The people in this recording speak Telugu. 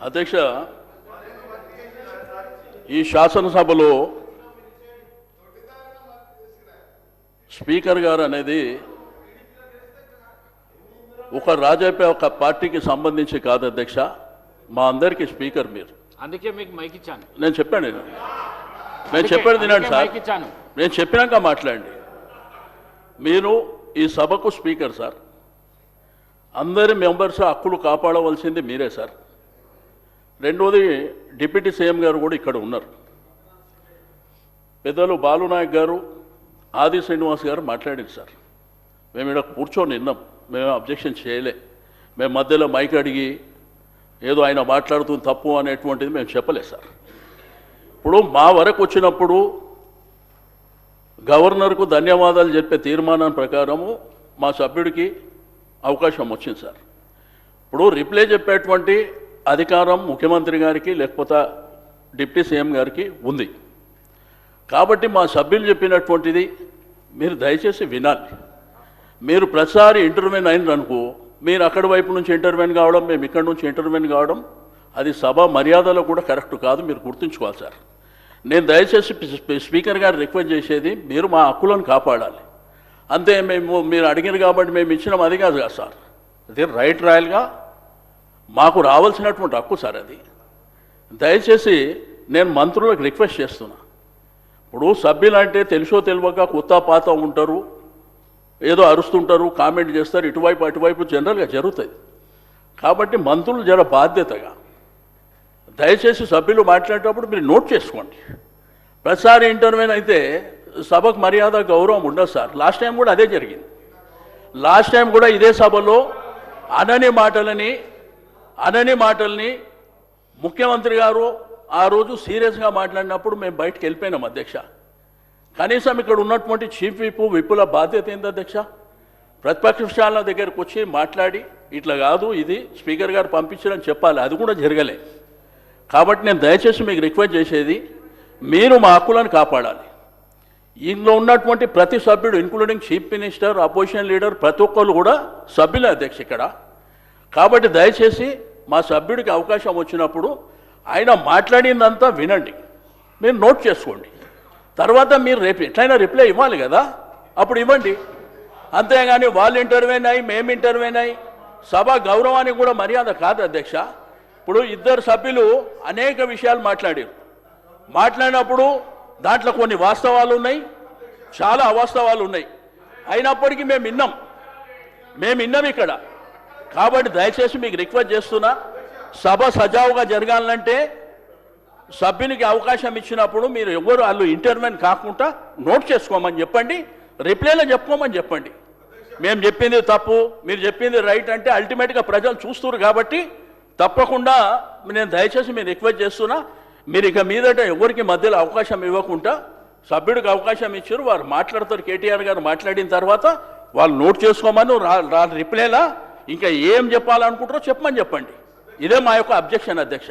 అధ్యక్ష, ఈ శాసనసభలో స్పీకర్ గారు అనేది ఒక రాజకీయ ఒక పార్టీకి సంబంధించి కాదు అధ్యక్ష, మా అందరికీ స్పీకర్ మీరు. అందుకే మీకు మైక్ ఇచ్చాను. నేను చెప్పాను, నేను చెప్పాను తినండి సార్, నేను చెప్పినాక మాట్లాడండి. మీరు ఈ సభకు స్పీకర్ సార్, అందరి మెంబర్స్ హక్కులు కాపాడవలసింది మీరే సార్. రెండోది, డిప్యూటీ సీఎం గారు కూడా ఇక్కడ ఉన్నారు. పెద్దలు బాలునాయక్ గారు, ఆది శ్రీనివాస్ గారు మాట్లాడారు సార్. మేము ఇక్కడ కూర్చొని విన్నాం, మేము అబ్జెక్షన్ చేయలే. మేము మధ్యలో మైక్ అడిగి ఏదో ఆయన మాట్లాడుతుంది తప్పు అనేటువంటిది మేము చెప్పలేదు సార్. ఇప్పుడు మా వరకు వచ్చినప్పుడు గవర్నర్కు ధన్యవాదాలు చెప్పే తీర్మానం ప్రకారము మా సభ్యుడికి అవకాశం వచ్చింది సార్. ఇప్పుడు రిప్లై చెప్పేటువంటి అధికారం ముఖ్యమంత్రి గారికి లేకపోతే డిప్యూటీ సీఎం గారికి ఉంది. కాబట్టి మా సభ్యులు చెప్పినటువంటిది మీరు దయచేసి వినాలి. మీరు ప్రతిసారి ఇంటర్వ్యూన్ అయినరనుకో, మీరు అక్కడి వైపు నుంచి ఇంటర్వ్యూన్ కావడం, మేము ఇక్కడి నుంచి ఇంటర్వ్యూన్ కావడం, అది సభ మర్యాదలో కూడా కరెక్ట్ కాదు, మీరు గుర్తుంచుకోవాలి సార్. నేను దయచేసి స్పీకర్ గారు రిక్వెస్ట్ చేసేది, మీరు మా హక్కులను కాపాడాలి అంతే. మీరు అడిగారు కాబట్టి మేము ఇచ్చినాం, అది కాదు కదా సార్. అది రైట్ రాయల్గా మాకు రావాల్సినటువంటి హక్కు సార్ అది. దయచేసి నేను మంత్రులకు రిక్వెస్ట్ చేస్తున్నా. ఇప్పుడు సభ్యులంటే తెలుసో తెలియక కొత్త పాత ఉంటారు, ఏదో అరుస్తుంటారు, కామెంట్ చేస్తారు, ఇటువైపు అటువైపు జనరల్గా జరుగుతుంది. కాబట్టి మంత్రులు జర బాధ్యతగా దయచేసి సభ్యులు మాట్లాడేటప్పుడు మీరు నోట్ చేసుకోండి. ప్రతిసారి ఇంటర్వ్యూన్ అయితే సభకు మర్యాద గౌరవం ఉండదు సార్. లాస్ట్ టైం కూడా అదే జరిగింది. లాస్ట్ టైం కూడా ఇదే సభలో అనని మాటల్ని ముఖ్యమంత్రి గారు ఆ రోజు సీరియస్గా మాట్లాడినప్పుడు మేము బయటకు వెళ్ళిపోయినాం అధ్యక్ష. కనీసం ఇక్కడ ఉన్నటువంటి చీఫ్ విప్పుల బాధ్యత ఏంది అధ్యక్ష? ప్రతిపక్షాల దగ్గరకు వచ్చి మాట్లాడి ఇట్లా కాదు, ఇది స్పీకర్ గారు పంపించారని చెప్పాలి. అది కూడా జరగలే. కాబట్టి నేను దయచేసి మీకు రిక్వెస్ట్ చేసేది, మీరు మా హక్కులను కాపాడాలి. ఇందులో ఉన్నటువంటి ప్రతి సభ్యుడు including chief minister, opposition leader, ప్రతి ఒక్కరు కూడా సభ్యులే అధ్యక్ష ఇక్కడ. కాబట్టి దయచేసి మా సభ్యుడికి అవకాశం వచ్చినప్పుడు ఆయన మాట్లాడిందంతా వినండి, మీరు నోట్ చేసుకోండి. తర్వాత మీరు రేపు ఎట్లయినా రిప్లై ఇవ్వాలి కదా, అప్పుడు ఇవ్వండి. అంతేగాని వాళ్ళు ఇంటర్వ్యూన్ అయ్యి మేము ఇంటర్వ్యూన్ అయ్యి సభ గౌరవానికి కూడా మర్యాద కాదు అధ్యక్ష. ఇప్పుడు ఇద్దరు సభ్యులు అనేక విషయాలు మాట్లాడినప్పుడు దాంట్లో కొన్ని వాస్తవాలు ఉన్నాయి, చాలా అవాస్తవాలు ఉన్నాయి. అయినప్పటికీ మేము విన్నాం ఇక్కడ. కాబట్టి దయచేసి మీకు రిక్వెస్ట్ చేస్తున్నా, సభ సజావుగా జరగాలంటే సభ్యునికి అవకాశం ఇచ్చినప్పుడు మీరు ఎవరు వాళ్ళు ఇంటర్వ్యూన్ కాకుండా నోట్ చేసుకోమని చెప్పండి, రిప్లైలో చెప్పుకోమని చెప్పండి. మేము చెప్పింది తప్పు, మీరు చెప్పింది రైట్ అంటే అల్టిమేట్గా ప్రజలు చూస్తున్నారు. కాబట్టి తప్పకుండా నేను దయచేసి మీరు రిక్వెస్ట్ చేస్తున్నా, మీరు ఇక మీదట ఎవరికి మధ్యలో అవకాశం ఇవ్వకుండా సభ్యుడికి అవకాశం ఇచ్చారు, వారు మాట్లాడతారు. కేటీఆర్ గారు మాట్లాడిన తర్వాత వాళ్ళు నోట్ చేసుకోమని రిప్లైలా ఇంకా ఏం చెప్పాలనుకుంటారో చెప్పమని చెప్పండి. ఇదే మా యొక్క అబ్జెక్షన్ అధ్యక్ష.